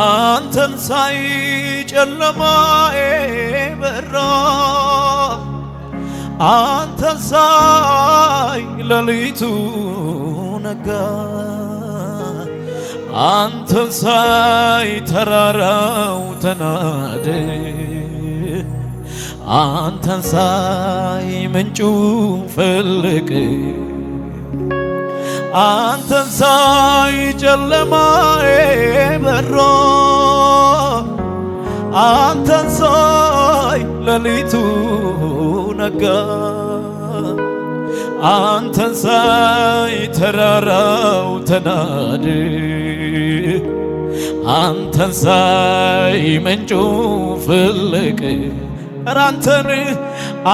አንተን ሳይ ጨለማዬ በራ አንተን ሳይ ሌሊቱ ነጋ አንተን ሳይ ተራራው ተናደ አንተን ሳይ ምንጩ ፈለቀ አንተን ሳይ ጨለማዬ በራ አንተን ሳይ ሌሊቱ ነጋ አንተን ሳይ ተራራው ተናደ አንተን ሳይ ምንጩ ፈለቀ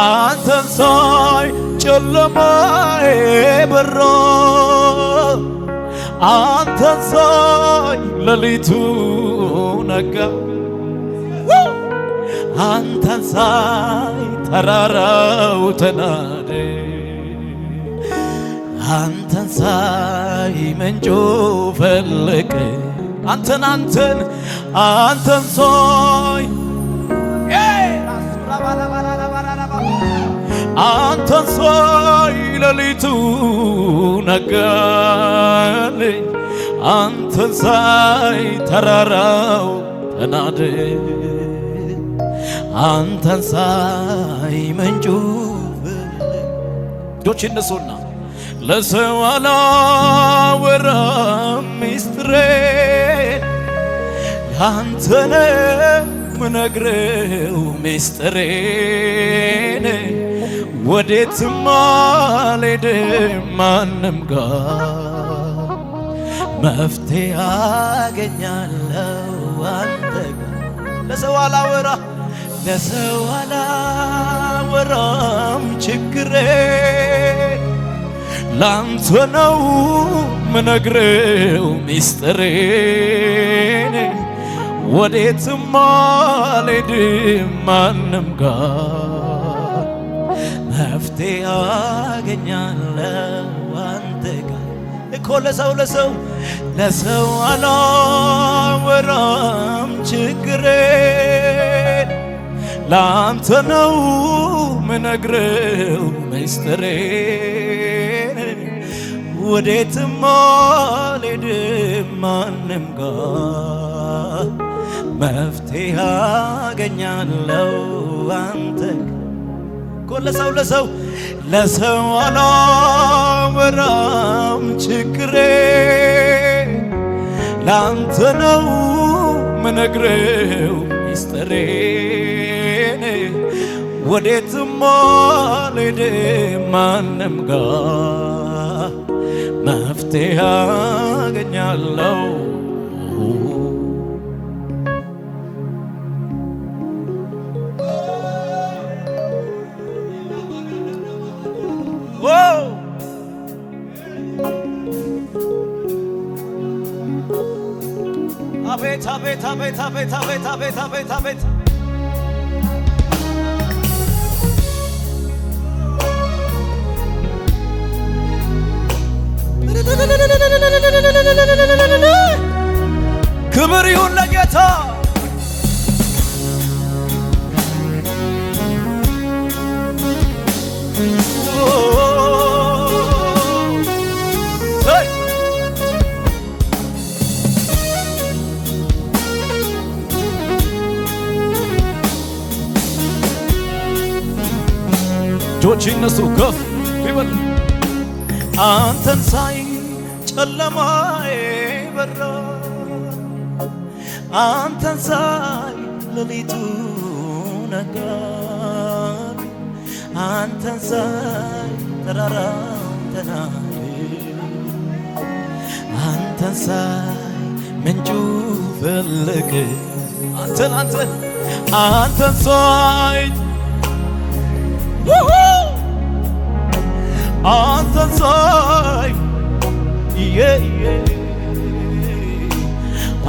አንተን ሳይ ጨለማዬ በራ አንተን ሳይ ሌሊቱ ነጋ አንተን ሳይ ተራራው ተናደ አንተን ሳይ ምንጩ ፈለቀ አንተን ሳይ አንተን ሳይ ሌሊቱ ነጋልኝ አንተን ሳይ ተራራው ተናደ አንተን ሳይ ምንጩ ዶች እነሱና ለሰው አላወራም ሚስጥሬን ያንተ ነው ምነግረው ሚስጥሬን ወዴትም አልሄድም ማንም ጋር መፍትሄ አገኛለሁ አንተ ጋር ለሰው አላወራም ችግሬን ላንተ ነው ምነግረው ሚስጥሬን ወዴትም አልሄድም ማንም ጋር መፍትሄ አገኛለሁ አንተ ጋር እኮ ለሰው አላወራም ችግሬን ላንተ ነው ምነግረው ሚስጥሬን ወዴትም አልሄድም ማንም ጋር መፍትሄ አገኛለሁ አንተ እኮ ለሰው አላወራም ችግሬን ላንተ ነው ምነግረው ሚስጥሬን ወዴትም አልሄድም ማንም ጋር መፍትሄ አገኛለሁ አቤት አቤት አቤት አቤት አቤት አቤት አቤት አቤት ክብር ይሁን ለጌታ እጆች ይነሱ ከፍ ይበል አንተን ሳይ ጨለማዬ በራ አንተን ሳይ ሌሊቱ ነጋ አንተን ሳይ ተራራው ተናደ አንተን ሳይ ምንጩ ፈለቀ አንተን ሳይ አንተን ሳይ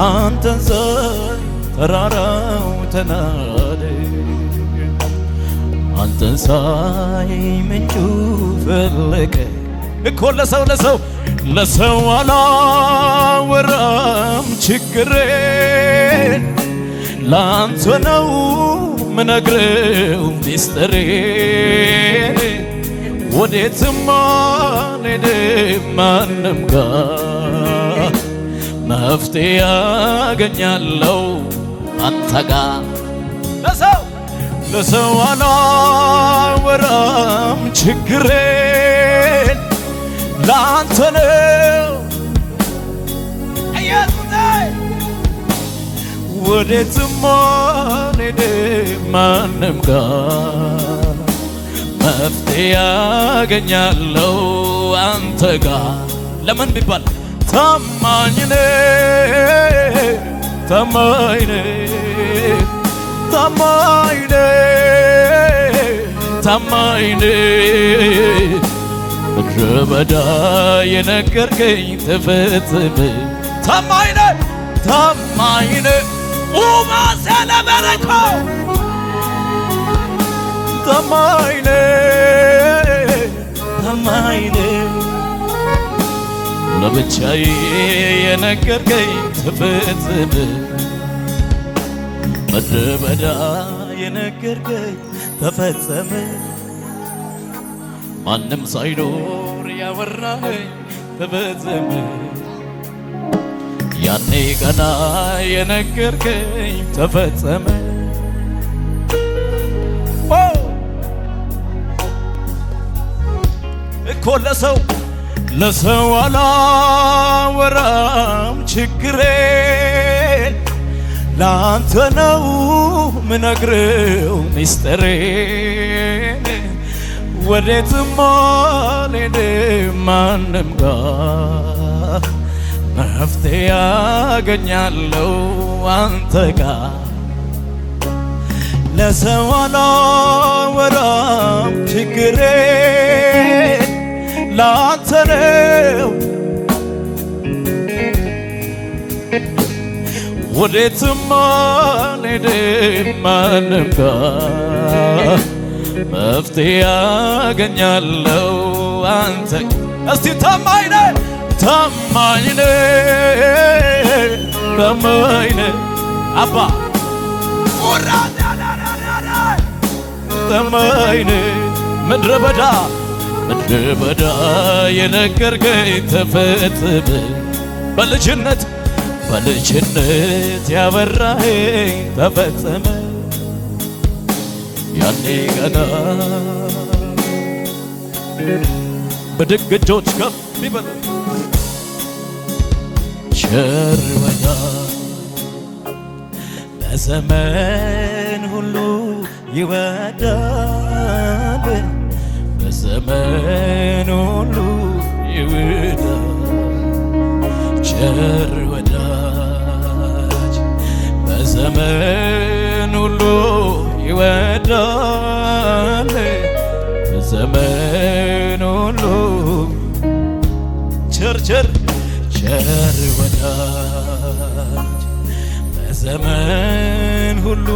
አንተን ሳይ ተራራው ተናደ አንተን ሳይ ምንጩ ፈለቀ እኮ ለሰው አላወራም ችግሬን ላንተ ነው ምነግረው ሚስጥሬ ወዴትም አልሄድም ማንም ጋር መፍትሄ ያገኛለሁ አንተ ጋር ለሰው አላወራም ችግሬን ላንተ ነው ወዴትም አልሄድም ማንም ጋር መፍትሄ ያገኛለሁ አንተ ጋር ለምን ቢባል ታማኝ ነህ ታማኝ ነህ ታማኝ ነህ ታማኝ ነህ ምድረ በዳ የነገርከኝ ተፈጸመ ታማኝ ነህ ታማኝ ነህ Umaselebeleko Tamayne Tamayne ለብቻዬ የነገርከኝ ተፈጸመ ምድረ በዳ የነገርከኝ ተፈጸመ ማንም ሳይኖር ያወራኸኝ ተፈጸመ ያኔ ገና የነገርከኝ ተፈጸመ እኮ ለሰው አላወራም ችግሬን ላንተ ነው ምነግረው ሚስጥሬን ወዴትም አልሄድም ማንም ጋር መፍትሄ ያገኛለሁ አንተ ጋር ለሰው አላወራም ችግሬን ላንተ ነው ወዴትም አልሄድም ማንም ጋር መፍትሄ ያገኛለሁ አንተ እስቲ ታማኝ ነህ ታማኝ ነህ ታማኝ ነህ አባ ታማኝ ነህ ምድረ በዳ የነገርከኝ ተፈጸመ በልጅነት ያበራኸኝ ተፈጸመ ያኔ ገና በድግ እጆች ከፍ ይበሉ ቸር ወዳጅ በዘመን ሁሉ ይወዳል በዘመን ሁሉ ይወዳል ቸር ወዳጅ በዘመን ሁሉ ይወዳል በዘመን ሁሉ ቸር ወዳጅ በዘመን ሁሉ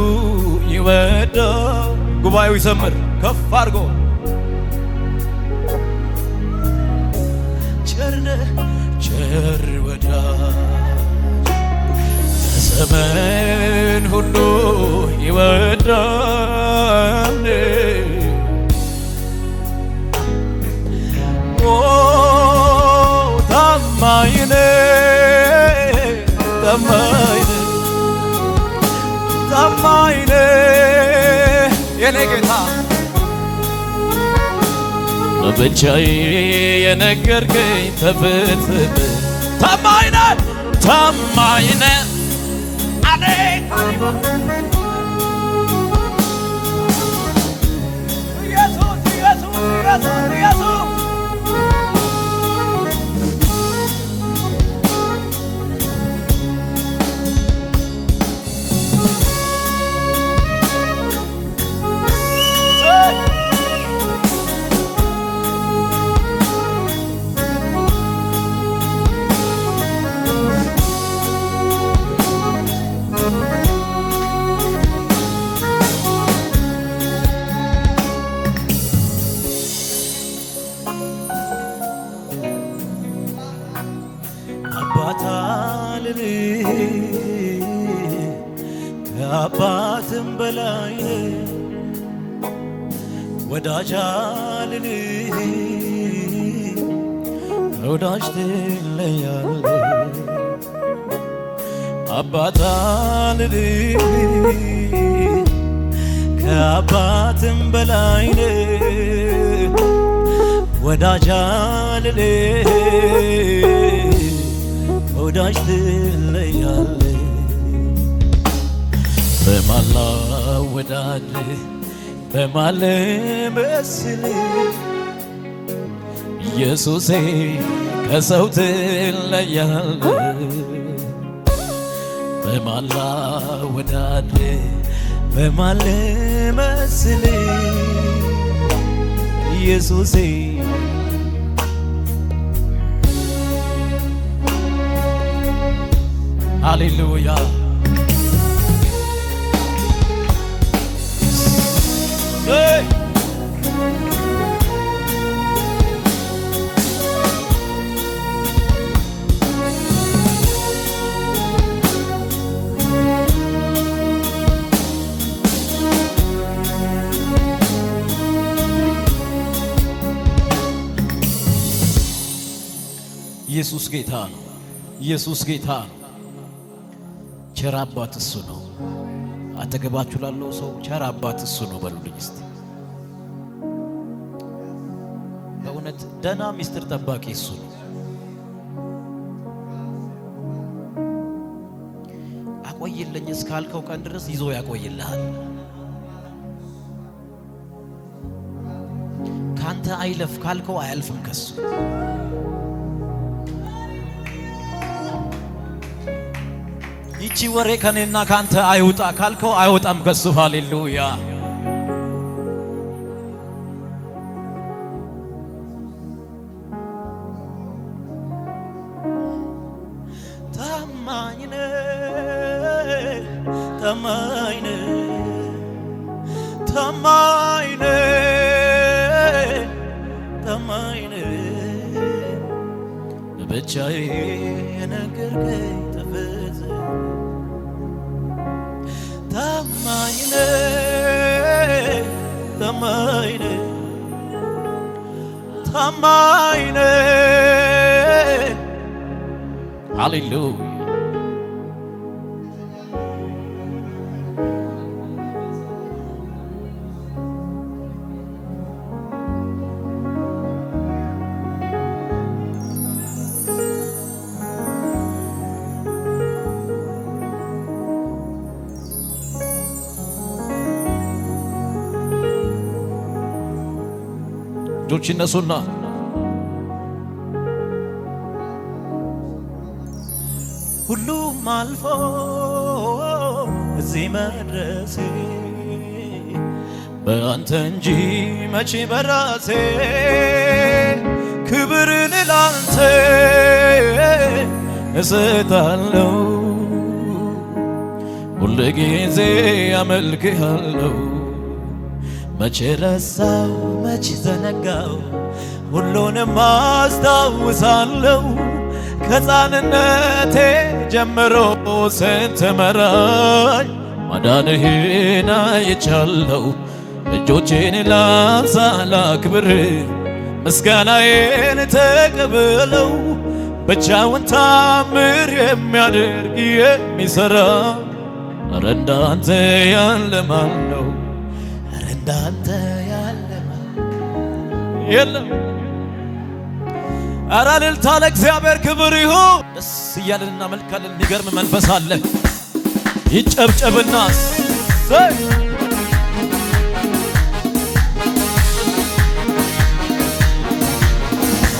ይወዳል ጉባኤው ይዘምር ከፍ አድርጎ ቸር ወዳጅ በዘመን ሁሉ ይወዳል ታማኝ ነህ ታማኝ ነህ የኔ ጌታ ለብቻዬ የነገርከኝ ተፈጸመ ታማኝ ነህ አሜን ኢየሱስ ከአባትም በላይ ወዳጅ አልልህ ወዳጅ ትለያለህ አባት አልልህ ከአባትም በላይ ወዳጅ አልልህ ወዳጅ ትለያለህ በማን ላወዳድርህ በማን ልመስልህ ኢየሱሴ ከሰው ትለያለህ በማን ላወዳድርህ በማን ልመስልህ ኢየሱሴ ሃሌሉያ ኢየሱስ ጌታ ነው። ኢየሱስ ጌታ ነው። ቸር አባት እሱ ነው። አጠገባችሁ ላለው ሰው ቸር አባት እሱ ነው በሉልኝ እስቲ። በእውነት ደህና ሚስጥር ጠባቂ እሱ ነው። አቆይልኝ እስካልከው ቀን ድረስ ይዞ ያቆይልሃል። ካንተ አይለፍ ካልከው አያልፍም ከሱ። ይቺ ወሬ ከኔና ካንተ አይውጣ ካልከው አይወጣም ከሱ። ሃሌሉያ ታማኝ ነህ ታማኝ ነህ ታማኝ ነህ ታማኝ ነህ ብቻዬ የነገርከኝ ተፈጸመ ታማኝ ነህ ታማኝ ነህ ታማኝ ነህ ሃሌሉያ እጆች ይነሱና ሁሉም አልፎ እዚህ መድረሴ በአንተ እንጂ መቼ በራሴ ክብርን ላንተ እሰጣለሁ ሁል ጊዜ አመልክሃለሁ መቼ ረሳው መቼ ዘነጋው ሁሉንም አስታውሳለሁ ከሕፃንነቴ ጀምሮ ስትመራኝ ማዳንህን አይቻለሁ እጆቼን ላንሳ ላክብር ምስጋናዬን ተቀበለው ብቻውን ታምር የሚያደርግ የሚሠራ ኧረ እንዳንተ ያለ ማን ነው እንዳንተ ያለ የለም። ኧረ እልልታ ለእግዚአብሔር ክብር ይሁን። ደስ እያለን እናመልካለን። የሚገርም መንፈስ አለ። ይጨብጨብና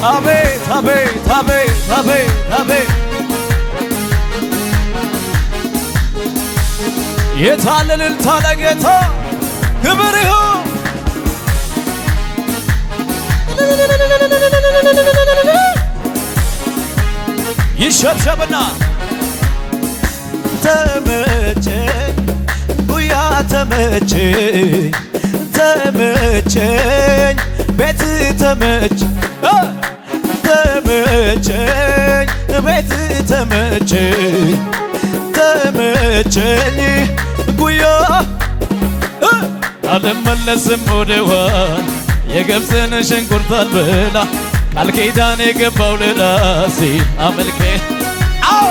አቤት አቤት አቤት አቤት አቤት የታለ እልልታ ለጌታ ክብር ይሁን። ይሸብሸብና ተመቸኝ ጉያ ተመቸኝ ተመቸኝ ቤት ተመቸኝ ተመቸኝ ቤት ተመቸኝ ተመቸኝ አልመለስም ወደኋላ የግብፅን ሽንኩርት አልበላ ቃል ኪዳን የገባው ለራሴ አመልኬ አዎ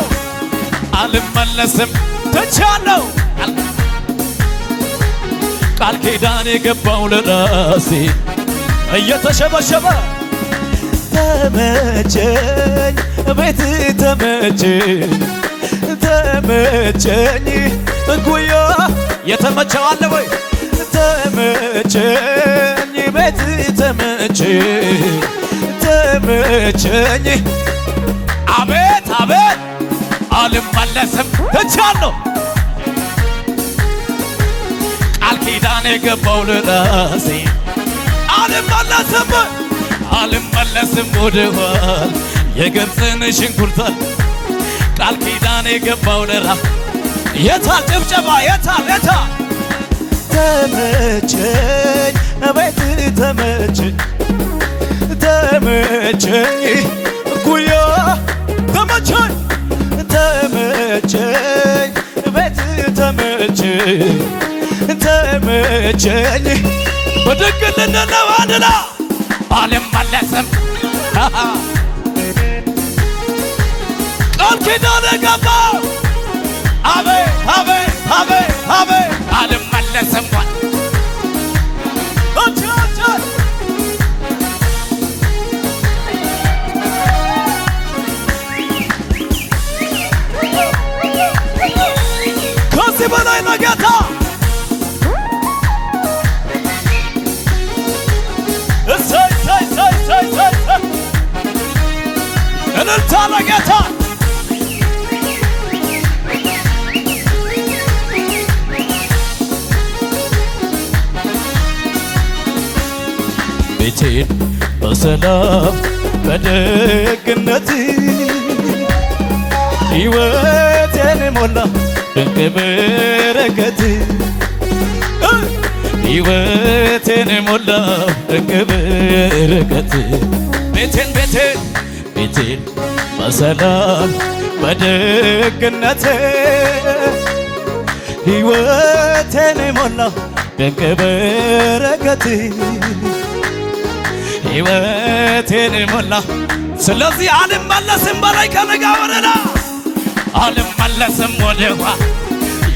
አልመለስም ትቻለሁ ቃል ኪዳን የገባው ለራሴ እየተሸበሸበ ተመቸኝ ቤት ተመቸኝ ጉያ የተመቸው አለ ወይ ተመቸኝ ቤት ተመቸኝ አቤት አቤት አልመለስም ትቻለሁ ቃል ኪዳን የገባው ለራሴ አልመለስም ወደኋላ የግብፅን ሽንኩርት ቃል ኪዳን የገባው ለራሴ የታል ጭብጨባ የታል ተመቸኝ ቤት ተመቸኝ ጉያ ተመቸኝ ቤት ተመቸኝ በድግልና ለዋንላ አልመለስም ቃል ኪዳን የገባው አቤት አልመለስም ከዚህ በላይ ለጌታ እልልታ ለጌታ ቤቴን በሰላም በደግነት ሕይወቴን ሞላ ድንቅ በረከት ሕይወቴን ሞላ ድንቅ በረከት ቤቴን በሰላም በደግነት ሕይወቴን ሞላ ድንቅ በረከት ሕይወቴን ሞላ ስለዚህ አልመለስም በላይ ከነጋ ወረዳ አልመለስም ወደኋላ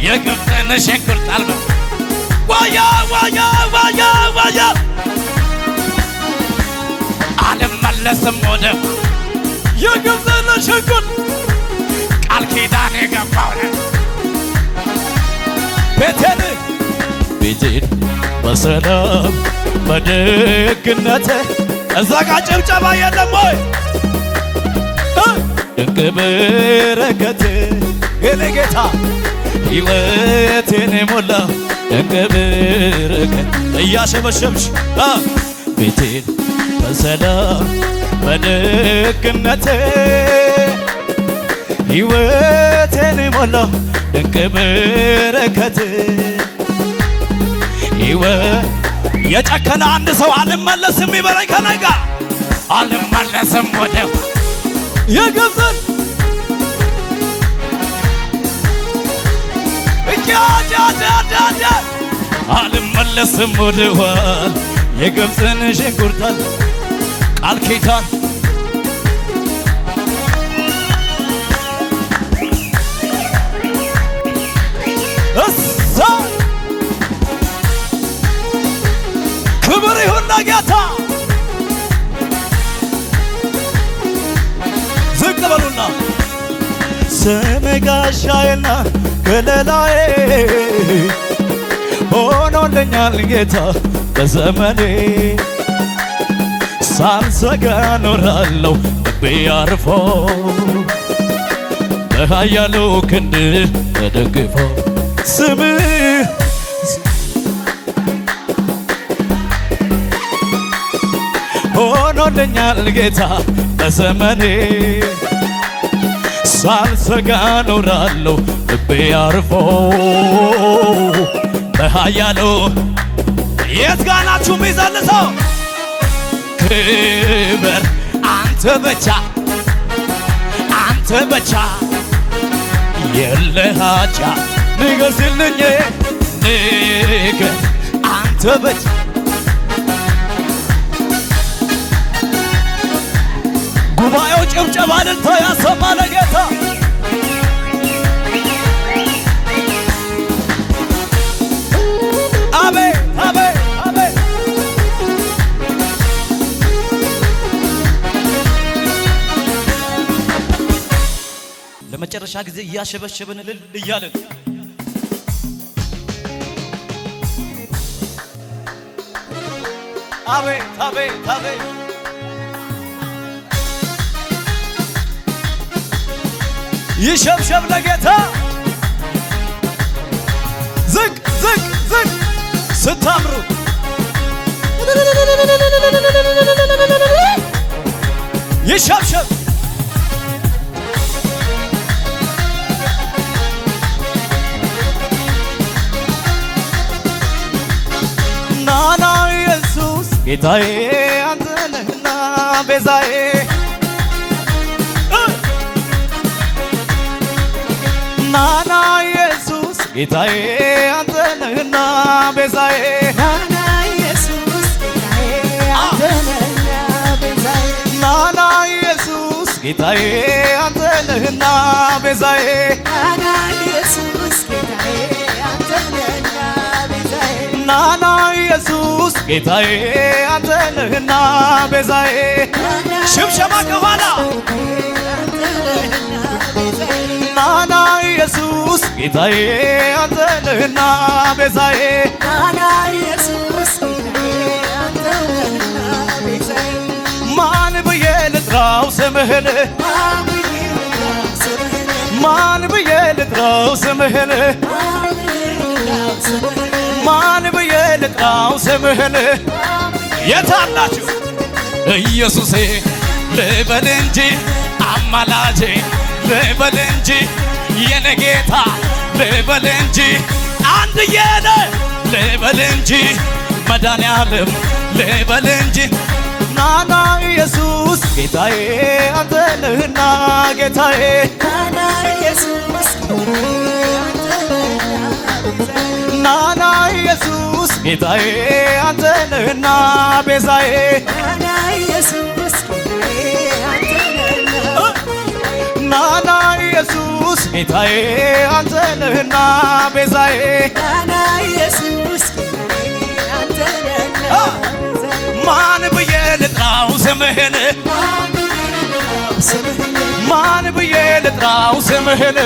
የግብፅን ሽንኩርት አልበላ ዋያ አልመለስም ወደኋላ የግብፅን ሽንኩርት ቃል ኪዳን የገባው ቤቴን በሰላም በደግነት እዛ ጋ ጭብጨባ የለም ወይ ድንቅ በረከት የኔ ጌታ ሕይወቴን ሞላ ድንቅ በረከት እያሸበሸብሽ ቤቴን በሰላም በደግነት ሕይወቴን ሞላ ድንቅ በረከት የጨከነ አንድ ሰው አልመለስም ይበለኝ ከነጋ አልመለስም ወደ የግብፅን አልመለስም ወደኋላ የግብፅን ሽንኩርት ቃል ኪዳን ክብር ይሁን ለጌታ ዝቅ በሉና ስም ጋሻዬና ከለላዬ ሆኖልኛል ጌታ በዘመኔ ሳልሰጋ ኖራለሁ ልቤ አርፎ በኃያሉ ክንድ ተደግፎ ስምህ ሆኖልኛል ጌታ በዘመኔ ሳልሰጋ ኖራለሁ ልቤ አርፎ በኃያሉ የት ጋ ናችሁ የሚዘልሰው ክብር አንተ ብቻ የለህ አቻ ንገስልኝ ንገስ አንተ ተበጅ ጉባኤው ጭብጨባ እልልታ ያሰማ ለጌታ አሜን አሜን አሜን ለመጨረሻ ጊዜ እያሸበሸብን እልል እያልን አሜን አሜን አሜን ይሸብሸብ ለጌታ ዝቅ ዝቅ ዝቅ ስታምሩ ይሸብሸብ ናና ኢየሱስ ጌታዬ አንተ ነህና ቤዛዬ ናና ኢየሱስ ጌታዬ አንተ ነህና ቤዛዬ ናና ኢየሱስ ጌታዬ አንተ ነህና ቤዛዬ ናና ኢየሱስ ጌታዬ አንተ ነህና ቤዛዬ ናና ኢየሱስ ጌታዬ አንተ ነህና ቤዛዬ ናና ኢየሱስ ጌታዬ አንተ ነህና ቤዛዬ ሽብሸባ ከኋላ ናና ኢየሱስ ጌታዬ አንተ ነህና ቤዛዬ ናና ኢየሱስ ጌታዬ አንተ ነህና ቤዛዬ ማን ብዬ ልጥራው ስምህን ማን ብዬ ልጥራው ስምህን ማን ብዬ ልጥራው ስምህን የታላችሁ ኢየሱሴ ልበል እንጂ አማላጄ ልበል እንጂ የኔ ጌታ ልበል እንጂ አንድዬ ነህ ልበል እንጂ መድኃኒዓለም ልበል እንጂ ናና ኢየሱስ ጌታዬ አንተ ነህና ጌታዬ ናና ኢየሱስ ናና ኢየሱስ ጌታዬ አንተ ነህና ቤዛዬ ናና ኢየሱስ ናና ኢየሱስ ጌታዬ አንተ ነህና ቤዛዬ ናና ኢየሱስ አንተ ነህና ማን ብዬ ልጥራው ስምህን ማን ብዬ ልጥራው ስምህን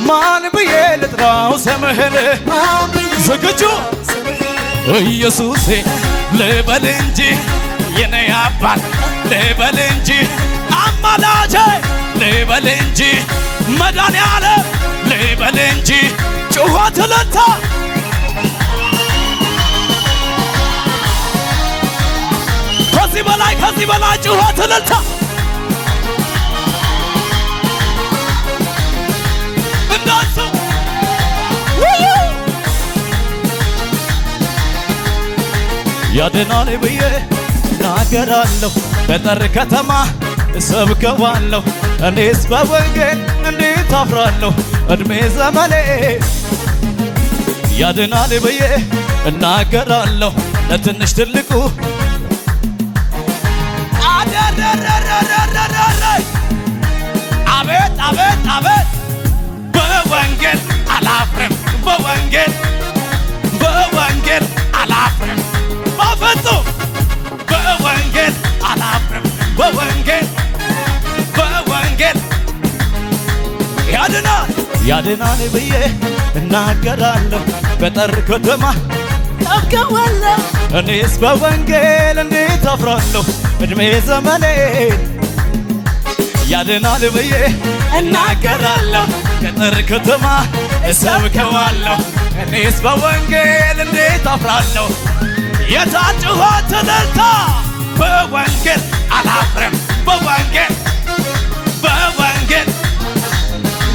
ማን ብዬ ልጥራው ስምህን ዝግጁ ኢየሱሴ ልበል እንጂ የኔ አባት ልበል እንጂ አማላጄ ልበል እንጂ መድኃኒዓለም ልበል እንጂ ጩኸት እልልታ ከዚህ በላይ ጩኸት እልልታ እንዳንሱ ያድናል ብዬ ናገራለሁ በጠር ከተማ እሰብከዋለሁ እኔስ በወንጌል እንዴት አፍራለሁ እድሜ ዘመኔ ያድናል ብዬ እናገራለሁ ለትንሽ ትልቁ አቤት አቤት አቤት በወንጌል አላፍርም በወንጌል አላፍርም በፍጹም በወንጌል አላፍርም በወንጌል ያድናል ብዬ እናገራለሁ በጠር ከተማ እሰብከዋለሁ እኔስ በወንጌል እንዴት አፍራለሁ እድሜ ዘመኔ ያድናል ብዬ እናገራለሁ በጠር ከተማ እሰብከዋለሁ እኔስ በወንጌል እንዴት አፍራለሁ የታጭኋት እልልታ በወንጌል አላፍርም በወንጌል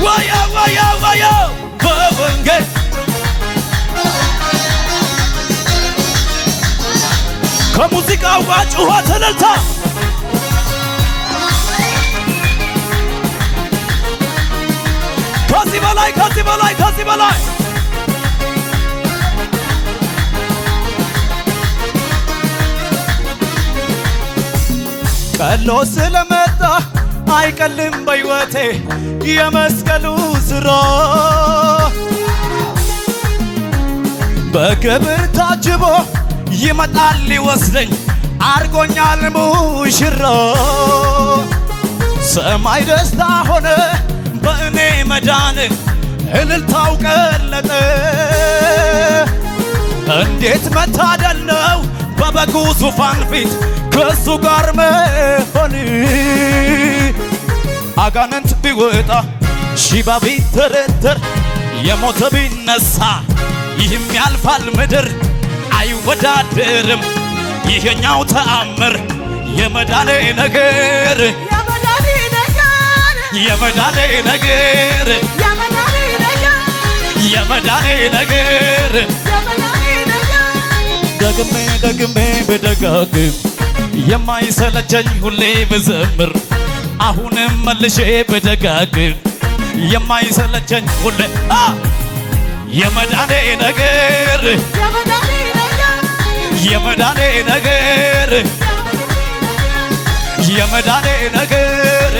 ወዮ ወዮ ወዮ በወንጌል ከሙዚቃው ጋር ጩኸት እልልታ ከዚህ በላይ ቀሎ ስለመጣ አይቀልም በሕይወቴ የመስቀሉ ሥራ በክብር ታጅቦ ይመጣል ሊወስደኝ አርጎኛል ሙሽራ ሰማይ ደስታ ሆነ በእኔ መዳን እልልታው ቀለጠ እንዴት መታደል ነው በበጉ ዙፋን ፊት ከሱ ጋር መሆን አጋንንት ቢወጣ ሽባ ቢተረተር የሞተ ቢነሳ ይህም ያልፋል ምድር አይወዳደርም ይሄኛው ተአምር የመዳኔ ነገር የመዳኔ ነገር የመዳኔ ነገር ደግሜ ብደጋግም የማይሰለቸኝ ሁሌ ብዘምር አሁንም መልሼ ብደጋግም የማይሰለቸኝ ሁሌ የመዳኔ ነገር የመዳኔ ነገር የመዳኔ ነገር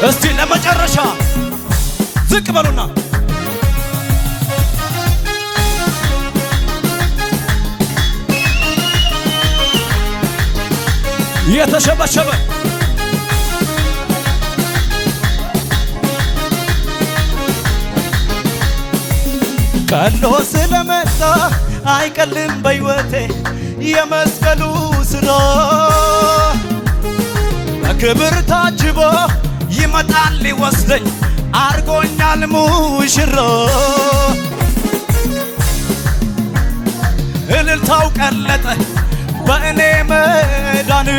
እስቲ ለመጨረሻ ዝቅ በሉና የተሸበሸበ ቀሎ ስለመጣ አይቀልም በሕይወቴ የመስቀሉ ሥራ በክብር ታጅቦ ይመጣል ሊወስደኝ አርጎኛል ሙሽራ እልልታው ቀለጠ በእኔ መዳን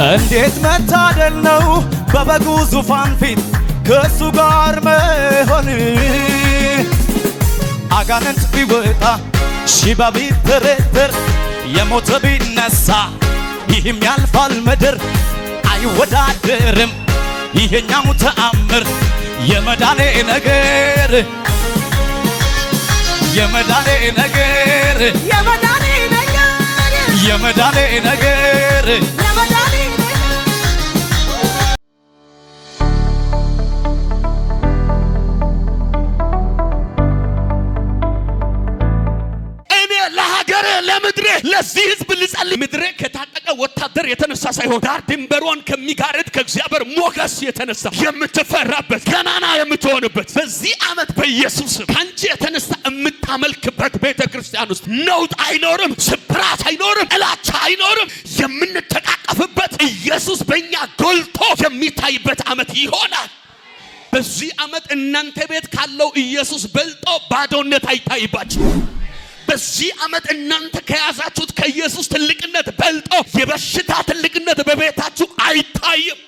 እንዴት መታደል ነው በበጉ ዙፋን ፊት ከሱ ጋር መሆን አጋንንት ቢወጣ ሽባ ቢተረተር የሞተ ቢነሳ ይህም ያልፋል ምድር አይወዳደርም ይሄኛው ተአምር የመዳኔ ነገር የመዳኔ ነገር የመዳኔ ነገር የመዳኔ ነገር ለምድሬ ለዚህ ሕዝብ ልጸልይ ምድሬ ከታጠቀ ወታደር የተነሳ ሳይሆን ዳር ድንበሯን ከሚጋርድ ከእግዚአብሔር ሞገስ የተነሳ የምትፈራበት ገናና የምትሆንበት በዚህ ዓመት በኢየሱስ ካንቺ የተነሳ የምታመልክበት ቤተክርስቲያን ውስጥ ነውጥ አይኖርም፣ ስብራት አይኖርም፣ ጥላቻ አይኖርም። የምንተቃቀፍበት ኢየሱስ በእኛ ጎልቶ የሚታይበት ዓመት ይሆናል። በዚህ ዓመት እናንተ ቤት ካለው ኢየሱስ በልጦ ባዶነት አይታይባችሁ። በዚህ ዓመት እናንተ ከያዛችሁት ከኢየሱስ ትልቅነት በልጦ የበሽታ ትልቅነት በቤታችሁ አይታይም።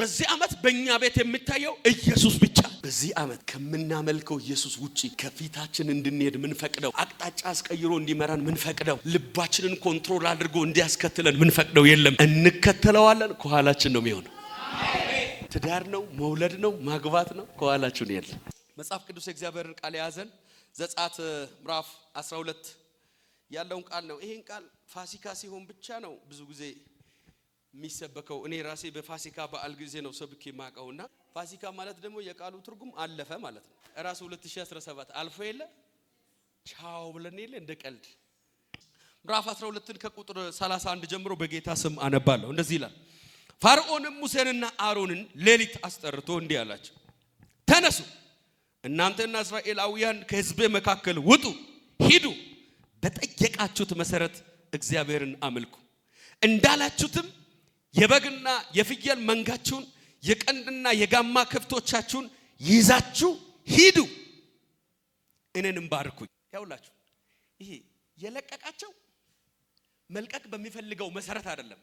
በዚህ ዓመት በእኛ ቤት የሚታየው ኢየሱስ ብቻ። በዚህ ዓመት ከምናመልከው ኢየሱስ ውጪ ከፊታችን እንድንሄድ ምንፈቅደው አቅጣጫ አስቀይሮ እንዲመራን ምንፈቅደው ልባችንን ኮንትሮል አድርጎ እንዲያስከትለን ምንፈቅደው የለም። እንከተለዋለን። ከኋላችን ነው የሚሆነው። ትዳር ነው፣ መውለድ ነው፣ ማግባት ነው፣ ከኋላችን የለም። መጽሐፍ ቅዱስ የእግዚአብሔርን ቃል ያዘን ዘጸአት ምዕራፍ 12 ያለውን ቃል ነው። ይሄን ቃል ፋሲካ ሲሆን ብቻ ነው ብዙ ጊዜ የሚሰበከው። እኔ ራሴ በፋሲካ በዓል ጊዜ ነው ሰብኬ ማቀውና ፋሲካ ማለት ደግሞ የቃሉ ትርጉም አለፈ ማለት ነው። ራሱ 2017 አልፎ የለ ቻው ብለን የለ እንደ ቀልድ። ምዕራፍ 12ን ከቁጥር 31 ጀምሮ በጌታ ስም አነባለሁ። እንደዚህ ይላል። ፈርዖንም ሙሴንና አሮንን ሌሊት አስጠርቶ እንዲህ አላቸው፣ ተነሱ እናንተና እስራኤላውያን ከሕዝቤ መካከል ውጡ፣ ሂዱ፣ በጠየቃችሁት መሰረት እግዚአብሔርን አምልኩ። እንዳላችሁትም የበግና የፍየል መንጋችሁን የቀንድና የጋማ ከብቶቻችሁን ይዛችሁ ሂዱ፣ እኔንም ባርኩኝ። ያውላችሁ ይሄ የለቀቃቸው መልቀቅ በሚፈልገው መሰረት አይደለም፣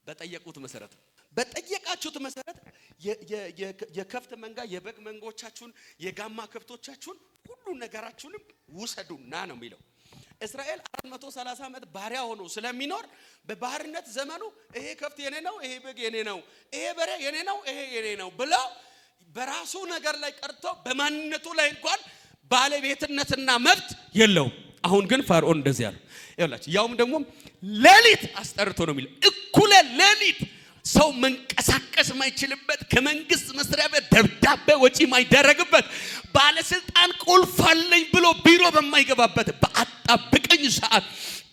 በጠየቁት መሰረት ነው። በጠየቃችሁት መሰረት የከፍት መንጋ የበግ መንጎቻችሁን የጋማ ከብቶቻችሁን ሁሉ ነገራችሁንም ውሰዱና ነው የሚለው። እስራኤል 430 ዓመት ባሪያ ሆኖ ስለሚኖር በባህርነት ዘመኑ ይሄ ከፍት የኔ ነው፣ ይሄ በግ የኔ ነው፣ ይሄ በሬ የኔ ነው፣ ይሄ የኔ ነው ብሎ በራሱ ነገር ላይ ቀርቶ በማንነቱ ላይ እንኳን ባለቤትነትና መብት የለውም። አሁን ግን ፈርዖን እንደዚህ ያለው ይኸውላችሁ፣ ያውም ደግሞ ሌሊት አስጠርቶ ነው የሚለው። እኩለ ሌሊት ሰው መንቀሳቀስ ማይችልበት፣ ከመንግስት መስሪያ ቤት ደብዳቤ ወጪ ማይደረግበት፣ ባለስልጣን ቁልፍ አለኝ ብሎ ቢሮ በማይገባበት በአጣብቀኝ ሰዓት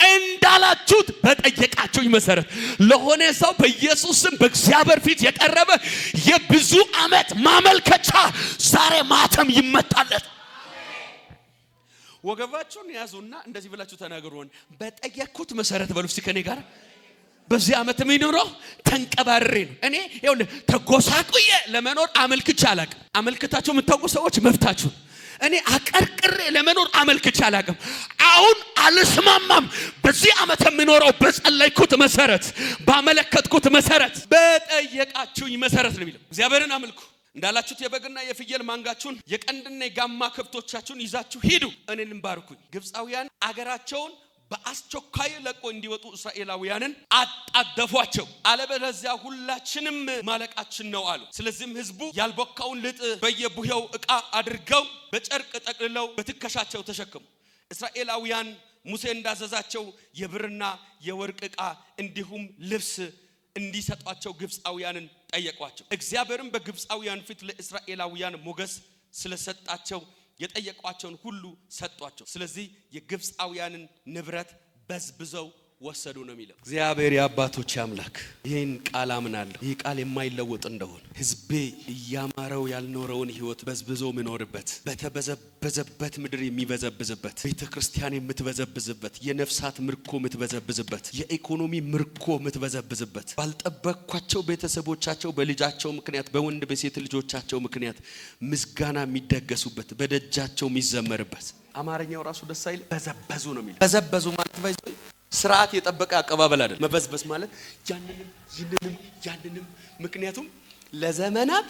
እንዳላችሁት በጠየቃችሁኝ መሰረት ለሆነ ሰው በኢየሱስም በእግዚአብሔር ፊት የቀረበ የብዙ ዓመት ማመልከቻ ዛሬ ማተም ይመጣለት። ወገባችሁን ያዙና እንደዚህ ብላችሁ ተናገሩ። በጠየቅኩት መሰረት በሉ እስቲ ከኔ ጋር በዚህ ዓመት የሚኖረው ተንቀባሬ ነው። እኔ ይኸውልህ ተጎሳቁዬ ለመኖር አመልክቼ አላቅም። አመልክታችሁ የምታውቁ ሰዎች መፍታችሁ። እኔ አቀርቅሬ ለመኖር አመልክቼ አላቅም። አሁን አልስማማም። በዚህ ዓመት የሚኖረው በጸለይኩት መሰረት፣ ባመለከትኩት መሰረት፣ በጠየቃችሁኝ መሰረት ነው የሚለው። እግዚአብሔርን አምልኩ እንዳላችሁት የበግና የፍየል ማንጋችሁን የቀንድና የጋማ ከብቶቻችሁን ይዛችሁ ሂዱ፣ እኔንም ባርኩኝ። ግብፃውያን አገራቸውን በአስቸኳይ ለቆ እንዲወጡ እስራኤላውያንን አጣደፏቸው፣ አለበለዚያ ሁላችንም ማለቃችን ነው አሉ። ስለዚህም ህዝቡ ያልቦካውን ልጥ በየቡሄው ዕቃ አድርገው በጨርቅ ጠቅልለው በትከሻቸው ተሸከሙ። እስራኤላውያን ሙሴ እንዳዘዛቸው የብርና የወርቅ ዕቃ እንዲሁም ልብስ እንዲሰጧቸው ግብፃውያንን ጠየቋቸው። እግዚአብሔርም በግብፃውያን ፊት ለእስራኤላውያን ሞገስ ስለሰጣቸው የጠየቋቸውን ሁሉ ሰጧቸው። ስለዚህ የግብፃውያንን ንብረት በዝብዘው ወሰዱ ነው የሚለው። እግዚአብሔር የአባቶች አምላክ ይህን ቃል አምናለሁ። ይህ ቃል የማይለወጥ እንደሆነ ህዝቤ እያማረው ያልኖረውን ህይወት በዝብዞ ምኖርበት፣ በተበዘበዘበት ምድር የሚበዘብዝበት፣ ቤተክርስቲያን የምትበዘብዝበት፣ የነፍሳት ምርኮ የምትበዘብዝበት፣ የኢኮኖሚ ምርኮ የምትበዘብዝበት፣ ባልጠበቅኳቸው ቤተሰቦቻቸው በልጃቸው ምክንያት፣ በወንድ በሴት ልጆቻቸው ምክንያት ምስጋና የሚደገሱበት፣ በደጃቸው የሚዘመርበት። አማርኛው ራሱ ደስ አይል። በዘበዙ ነው የሚለው። በዘበዙ ማለት ስርዓት የጠበቀ አቀባበል አይደለም። መበዝበዝ ማለት ያንንም ምክንያቱም ለዘመናት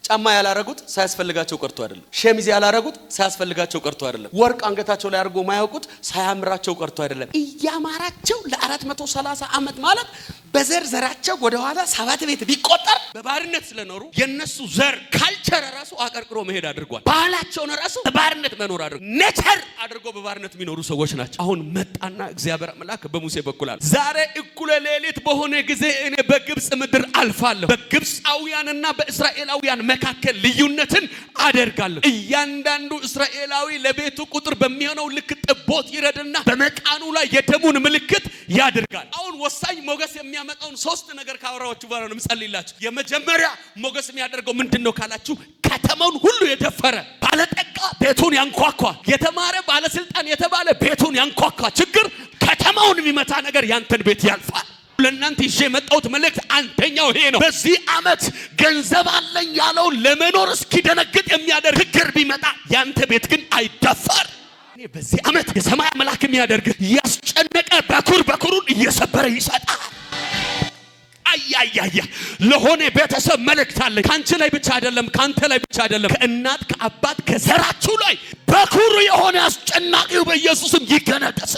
ጫማ ያላረጉት ሳያስፈልጋቸው ቀርቶ አይደለም። ሸሚዝ ያላረጉት ሳያስፈልጋቸው ቀርቶ አይደለም። ወርቅ አንገታቸው ላይ አርጎ ማያውቁት ሳያምራቸው ቀርቶ አይደለም። እያማራቸው ለ430 ዓመት ማለት በዘር ዘራቸው ወደ ኋላ 7 ቤት ቢቆጠር በባርነት ስለኖሩ የነሱ ዘር ካልቸር ራሱ አቀርቅሮ መሄድ አድርጓል። ባህላቸውን ራሱ በባርነት መኖር አድርጓል። ኔቸር አድርጎ በባርነት የሚኖሩ ሰዎች ናቸው። አሁን መጣና እግዚአብሔር አምላክ በሙሴ በኩል አለ፣ ዛሬ እኩለ ሌሊት በሆነ ጊዜ እኔ በግብጽ ምድር አልፋለሁ። በግብፃውያንና በእስራኤላውያን መካከል ልዩነትን አደርጋለሁ። እያንዳንዱ እስራኤላዊ ለቤቱ ቁጥር በሚሆነው ልክ ጥቦት ይረድና በመቃኑ ላይ የደሙን ምልክት ያደርጋል። አሁን ወሳኝ ሞገስ የሚያመጣውን 3 ነገር ካወራችሁ በኋላ ነው የምጸልይላችሁ። የመጀመሪያ ሞገስ የሚያደርገው ምንድነው ካላችሁ፣ ከተማውን ሁሉ የደፈረ ባለጠጋ ቤቱን ያንኳኳ፣ የተማረ ባለስልጣን የተባለ ቤቱን ያንኳኳ ችግር ከተማውን የሚመታ ነገር ያንተን ቤት ያልፋል። ለእናንተ ይዤ የመጣሁት መልእክት አንደኛው ይሄ ነው። በዚህ ዓመት ገንዘብ አለኝ ያለውን ለመኖር እስኪደነግጥ የሚያደርግ ችግር ቢመጣ ያንተ ቤት ግን አይደፈር። እኔ በዚህ ዓመት የሰማይ አምላክ የሚያደርግ ያስጨነቀ በኩሩን እየሰበረ ይሰጣል። አያያያ ለሆነ ቤተሰብ መልእክት አለ። ካንቺ ላይ ብቻ አይደለም፣ ካንተ ላይ ብቻ አይደለም፣ ከእናት ከአባት ከዘራችሁ ላይ በኩሩ የሆነ አስጨናቂው በኢየሱስም ይገነደስ።